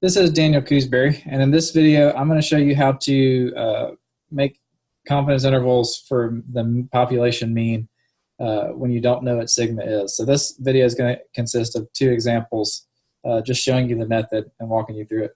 This is Daniel Coosbury, and in this video, I'm going to show you how to make confidence intervals for the population mean when you don't know what sigma is. So this video is going to consist of two examples, just showing you the method and walking you through it.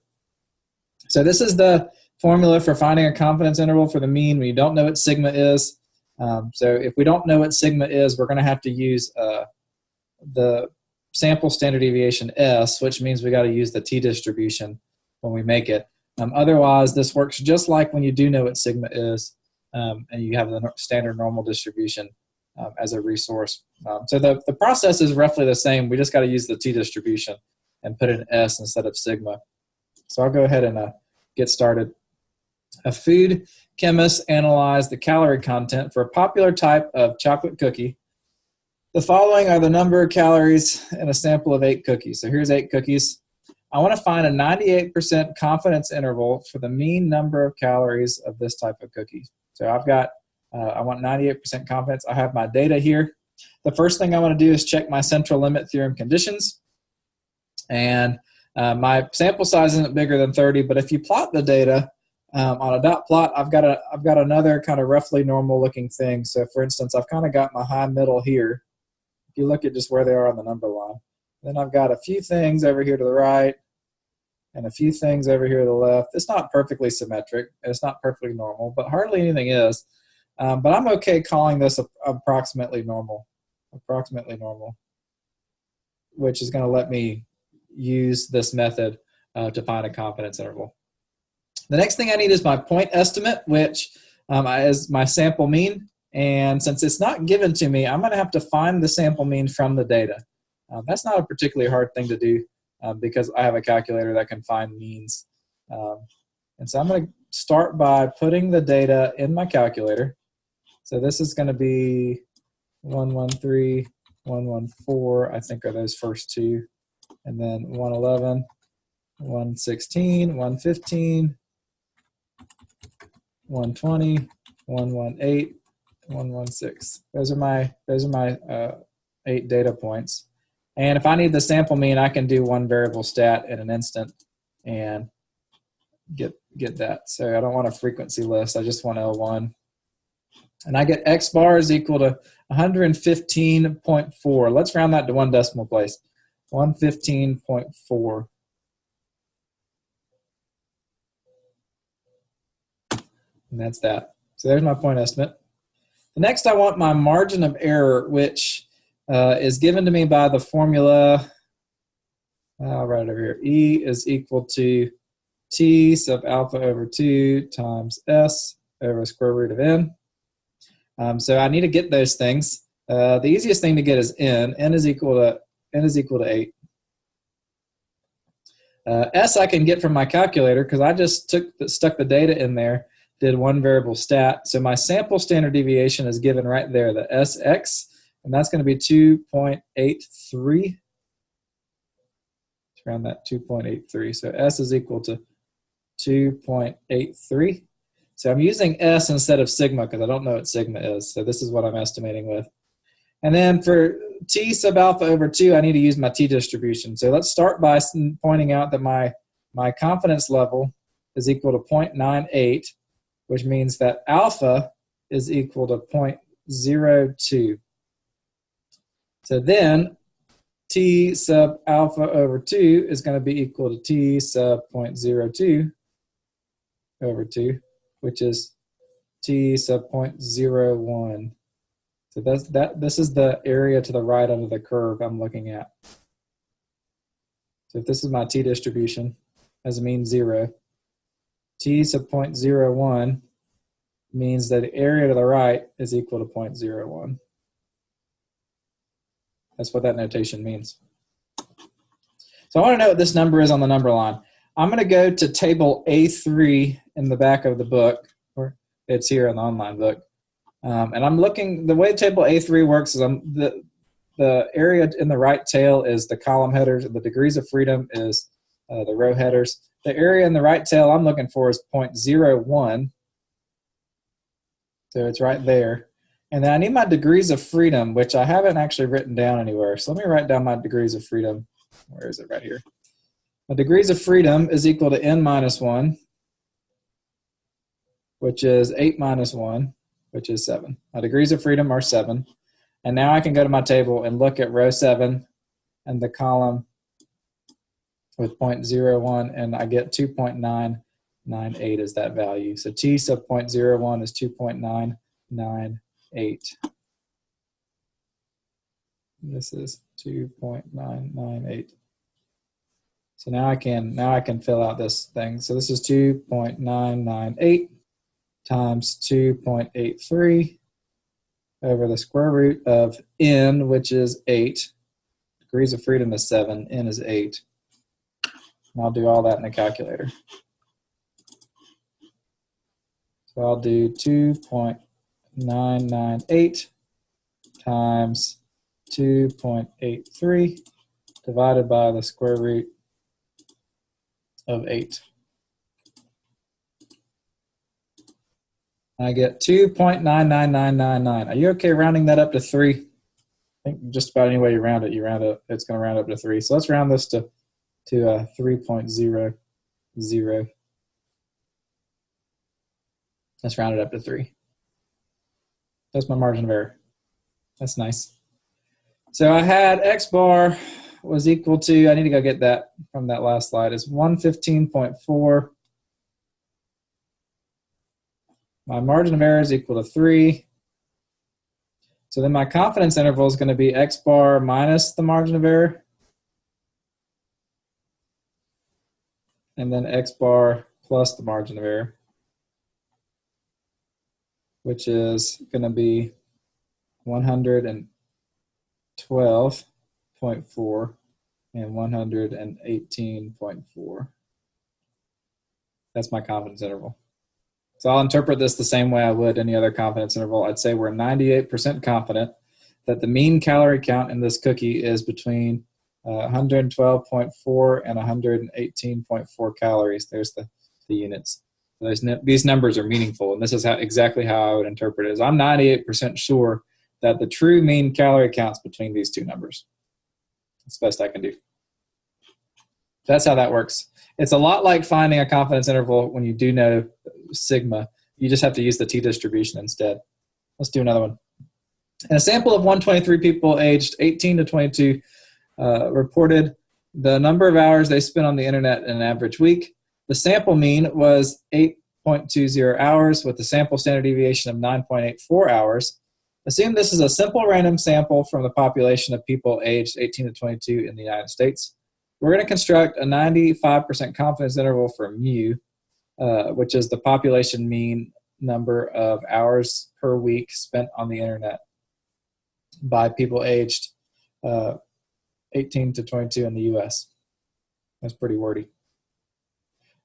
So this is the formula for finding a confidence interval for the mean when you don't know what sigma is. So if we don't know what sigma is, we're going to have to use the sample standard deviation S, which means we got to use the t-distribution when we make it. Otherwise, this works just like when you do know what sigma is, and you have the standard normal distribution as a resource. So the process is roughly the same. We just got to use the t-distribution and put in S instead of sigma. So I'll go ahead and get started. A food chemist analyzed the calorie content for a popular type of chocolate cookie. The following are the number of calories in a sample of 8 cookies. So here's 8 cookies. I want to find a 98% confidence interval for the mean number of calories of this type of cookie. So I've got, I want 98% confidence. I have my data here. The first thing I want to do is check my central limit theorem conditions. And my sample size isn't bigger than 30, but if you plot the data on a dot plot, I've got another kind of roughly normal looking thing. So for instance, I've kind of got my high middle here. If you look at just where they are on the number line. Then I've got a few things over here to the right and a few things over here to the left. It's not perfectly symmetric. It's not perfectly normal, but hardly anything is. But I'm okay calling this approximately normal, which is going to let me use this method to find a confidence interval. The next thing I need is my point estimate, which is my sample mean. And since it's not given to me, I'm going to have to find the sample mean from the data. That's not a particularly hard thing to do because I have a calculator that can find means. And so I'm going to start by putting the data in my calculator. So this is going to be 113, 114, I think are those first two. And then 111, 116, 115, 120, 118. 116. Those are my 8 data points. And if I need the sample mean, I can do one variable stat in an instant and get that. So I don't want a frequency list. I just want L1. And I get X bar is equal to 115.4. Let's round that to one decimal place. 115.4. And that's that. So there's my point estimate. Next, I want my margin of error, which is given to me by the formula. I'll write it over here. E is equal to T sub alpha over 2 times S over square root of N. So I need to get those things. The easiest thing to get is N. N is equal to 8. S I can get from my calculator because I just stuck the data in there. Did one variable stat. So my sample standard deviation is given right there, the SX, and that's going to be 2.83. Let's round that 2.83. So S is equal to 2.83. So I'm using S instead of sigma because I don't know what sigma is. So this is what I'm estimating with. And then for T sub alpha over 2, I need to use my t-distribution. So let's start by pointing out that my confidence level is equal to 0.98. which means that alpha is equal to 0.02. So then T sub alpha over 2 is going to be equal to T sub 0.02 over 2, which is T sub 0.01. So this is the area to the right under the curve I'm looking at. So if this is my t-distribution as a mean 0, T sub 0.01 means that the area to the right is equal to 0.01. That's what that notation means. So I want to know what this number is on the number line. I'm going to go to table A3 in the back of the book, or it's here in the online book. And I'm looking, the way table A3 works is the area in the right tail is the column headers, and the degrees of freedom is the row headers. The area in the right tail I'm looking for is 0.01. So it's right there. And then I need my degrees of freedom, which I haven't actually written down anywhere. So let me write down my degrees of freedom. Where is it? Right here. My degrees of freedom is equal to n minus 1, which is 8 minus 1, which is 7. My degrees of freedom are 7. And now I can go to my table and look at row 7 and the column with 0.01, and I get 2.998 is that value. So T sub 0.01 is 2.998. This is 2.998. So now I can fill out this thing. So this is 2.998 times 2.83 over the square root of n, which is 8. Degrees of freedom is 7, n is 8. And I'll do all that in the calculator. So I'll do 2.998 times 2.83 divided by the square root of 8. I get 2.99999. Are you okay rounding that up to 3? I think just about any way you round it, it's going to round up to 3. So let's round this to 3.00. Let's round it up to 3. That's my margin of error. That's nice. So I had x bar was equal to, I need to go get that from that last slide, is 115.4. My margin of error is equal to 3. So then my confidence interval is going to be x bar minus the margin of error, and then x bar plus the margin of error, which is going to be 112.4 and 118.4. That's my confidence interval. So I'll interpret this the same way I would any other confidence interval. I'd say we're 98% confident that the mean calorie count in this cookie is between 112.4 and 118.4 calories. There's the units. These numbers are meaningful, and this is exactly how I would interpret it. Is I'm 98% sure that the true mean calorie count's between these two numbers. That's the best I can do. That's how that works. It's a lot like finding a confidence interval when you do know sigma. You just have to use the t-distribution instead. Let's do another one. In a sample of 123 people aged 18 to 22 reported the number of hours they spent on the internet in an average week. The sample mean was 8.20 hours with a sample standard deviation of 9.84 hours. Assume this is a simple random sample from the population of people aged 18 to 22 in the United States. We're going to construct a 95% confidence interval for mu, which is the population mean number of hours per week spent on the internet by people aged 18 to 22 in the US. That's pretty wordy.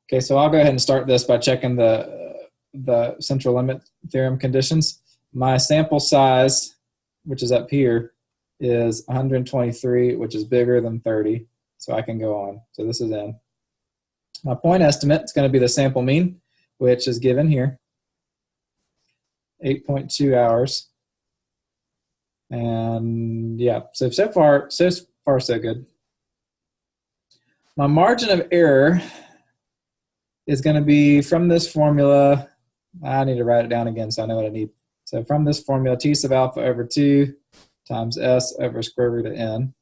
Okay, so I'll go ahead and start this by checking the central limit theorem conditions. My sample size, which is up here, is 123, which is bigger than 30. So I can go on. So this is n. My point estimate is going to be the sample mean, which is given here, 8.2 hours. And yeah, so far so good. My margin of error is going to be from this formula. I need to write it down again so I know what I need. So from this formula, T sub alpha over 2 times S over square root of n.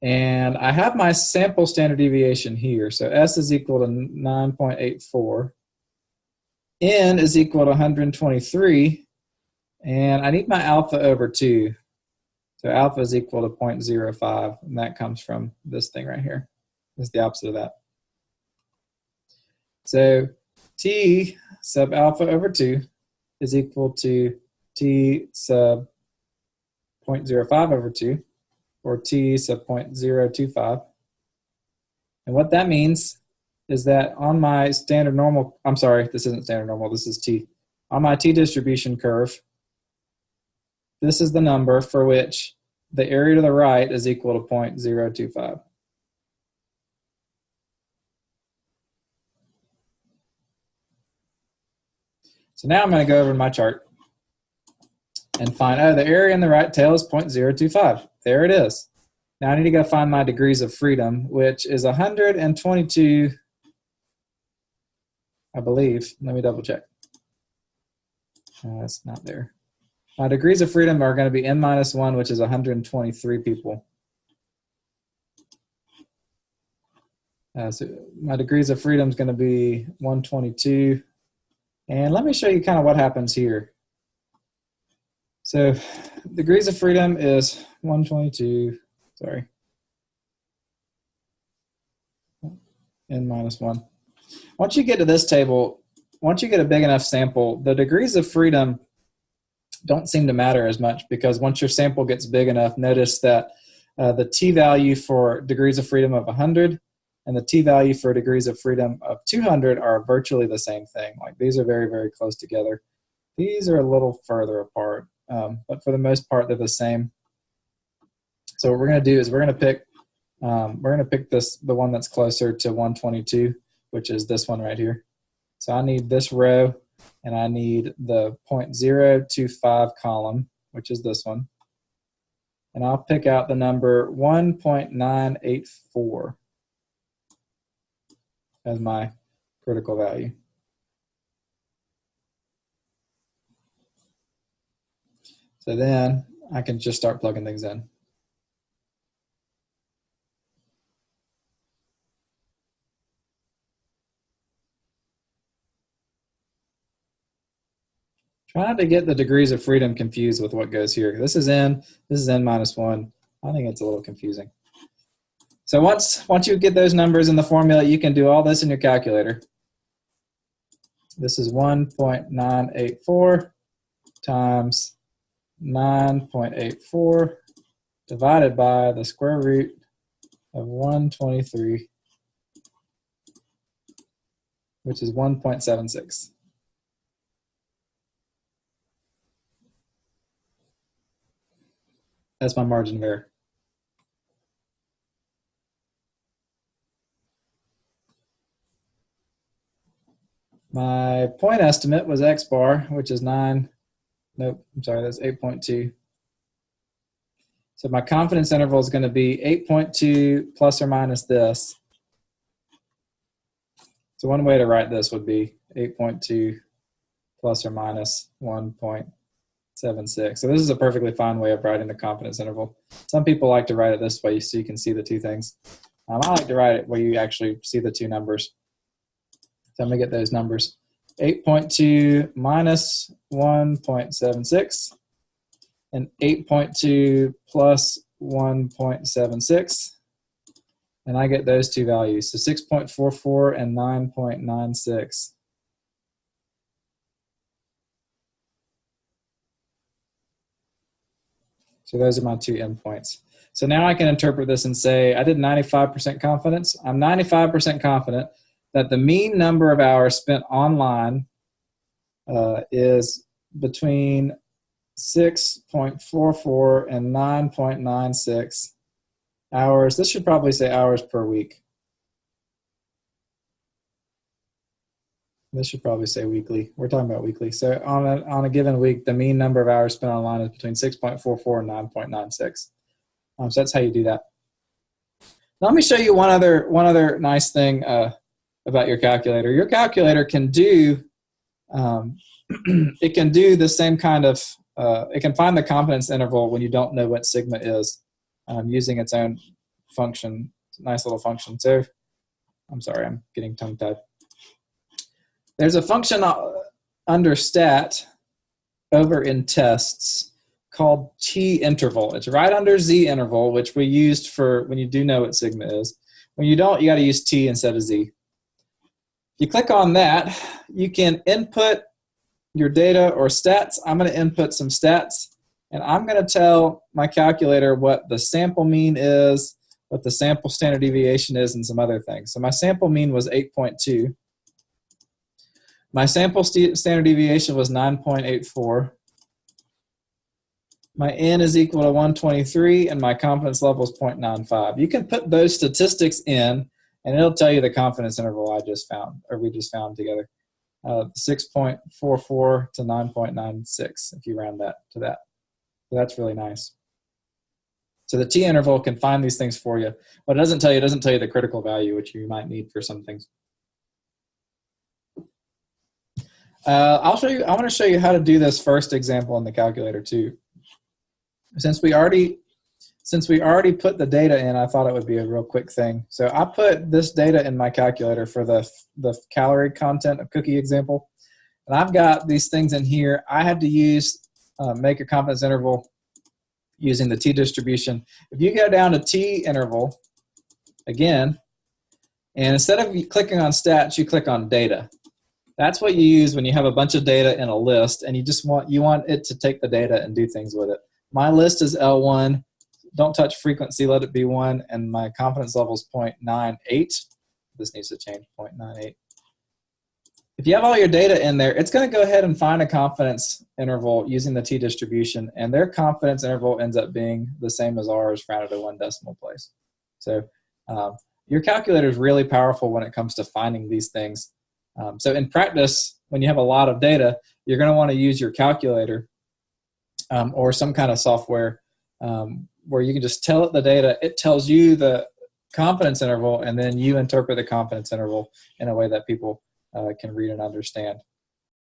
And I have my sample standard deviation here. So S is equal to 9.84. N is equal to 123. And I need my alpha over 2. So alpha is equal to 0.05. And that comes from this thing right here. It's the opposite of that. So T sub alpha over 2 is equal to T sub 0.05 over 2. Or T sub 0.025. And what that means is that on my standard normal, I'm sorry, this isn't standard normal, this is T. On my T distribution curve, this is the number for which the area to the right is equal to 0.025. So now I'm going to go over to my chart and find, oh, the area in the right tail is 0.025. There it is. Now I need to go find my degrees of freedom, which is 122, I believe. Let me double check. It's not there. My degrees of freedom are going to be n minus 1, which is 123 people. So my degrees of freedom is going to be 122. And let me show you kind of what happens here. So degrees of freedom is 122, sorry, n minus 1. Once you get to this table, once you get a big enough sample, the degrees of freedom don't seem to matter as much, because once your sample gets big enough, notice that the t-value for degrees of freedom of 100 and the t-value for degrees of freedom of 200 are virtually the same thing. Like, these are very, very close together. These are a little further apart, but for the most part, they're the same. So what we're going to do is we're going to pick the one that's closer to 122, which is this one right here. So I need this row, and I need the 0.025 column, which is this one. And I'll pick out the number 1.984 as my critical value. So then I can just start plugging things in. Try not to get the degrees of freedom confused with what goes here. This is n minus 1. I think it's a little confusing. So once you get those numbers in the formula, you can do all this in your calculator. This is 1.984 times 9.84 divided by the square root of 123, which is 1.76. That's my margin of error. My point estimate was x bar, which is 9. Nope, I'm sorry, that's 8.2. So my confidence interval is going to be 8.2 plus or minus this. So one way to write this would be 8.2 plus or minus 1.76. So this is a perfectly fine way of writing the confidence interval. Some people like to write it this way so you can see the two things. I like to write it where you actually see the two numbers. So I'm going to get those numbers. 8.2 minus 1.76 and 8.2 plus 1.76. And I get those two values, so 6.44 and 9.96. So those are my two endpoints. So now I can interpret this and say I did 95% confidence. I'm 95% confident that the mean number of hours spent online is between 6.44 and 9.96 hours. This should probably say hours per week. This should probably say weekly. We're talking about weekly. So on a given week, the mean number of hours spent online is between 6.44 and 9.96. So that's how you do that. Now let me show you one other nice thing about your calculator. Your calculator can do it can do the same kind of it can find the confidence interval when you don't know what sigma is using its own function. Nice little function. So I'm sorry, I'm getting tongue-tied. There's a function under stat over in tests called t-interval. It's right under z-interval, which we used for when you do know what sigma is. When you don't, you got to use t instead of z. If you click on that, you can input your data or stats. I'm going to input some stats, and I'm going to tell my calculator what the sample mean is, what the sample standard deviation is, and some other things. So my sample mean was 8.2. My sample standard deviation was 9.84. My n is equal to 123, and my confidence level is 0.95. You can put those statistics in, and it'll tell you the confidence interval I just found, or we just found together. 6.44 to 9.96, if you round that to that. So that's really nice. So the t-interval can find these things for you. What it doesn't tell you the critical value, which you might need for some things. I'll show you. I want to show you how to do this first example in the calculator too. Since we already put the data in, I thought it would be a real quick thing. So I put this data in my calculator for the calorie content of cookie example, and I've got these things in here. I had to use make a confidence interval using the t-distribution. If you go down to t-interval again, and instead of clicking on stats, you click on data. That's what you use when you have a bunch of data in a list, and you want it to take the data and do things with it. My list is L1. Don't touch frequency, let it be 1, and my confidence level is 0.98. This needs to change, 0.98. If you have all your data in there, it's going to go ahead and find a confidence interval using the t-distribution, and their confidence interval ends up being the same as ours, rounded to 1 decimal place. So your calculator is really powerful when it comes to finding these things. So in practice, when you have a lot of data, you're going to want to use your calculator or some kind of software where you can just tell it the data. It tells you the confidence interval, and then you interpret the confidence interval in a way that people can read and understand.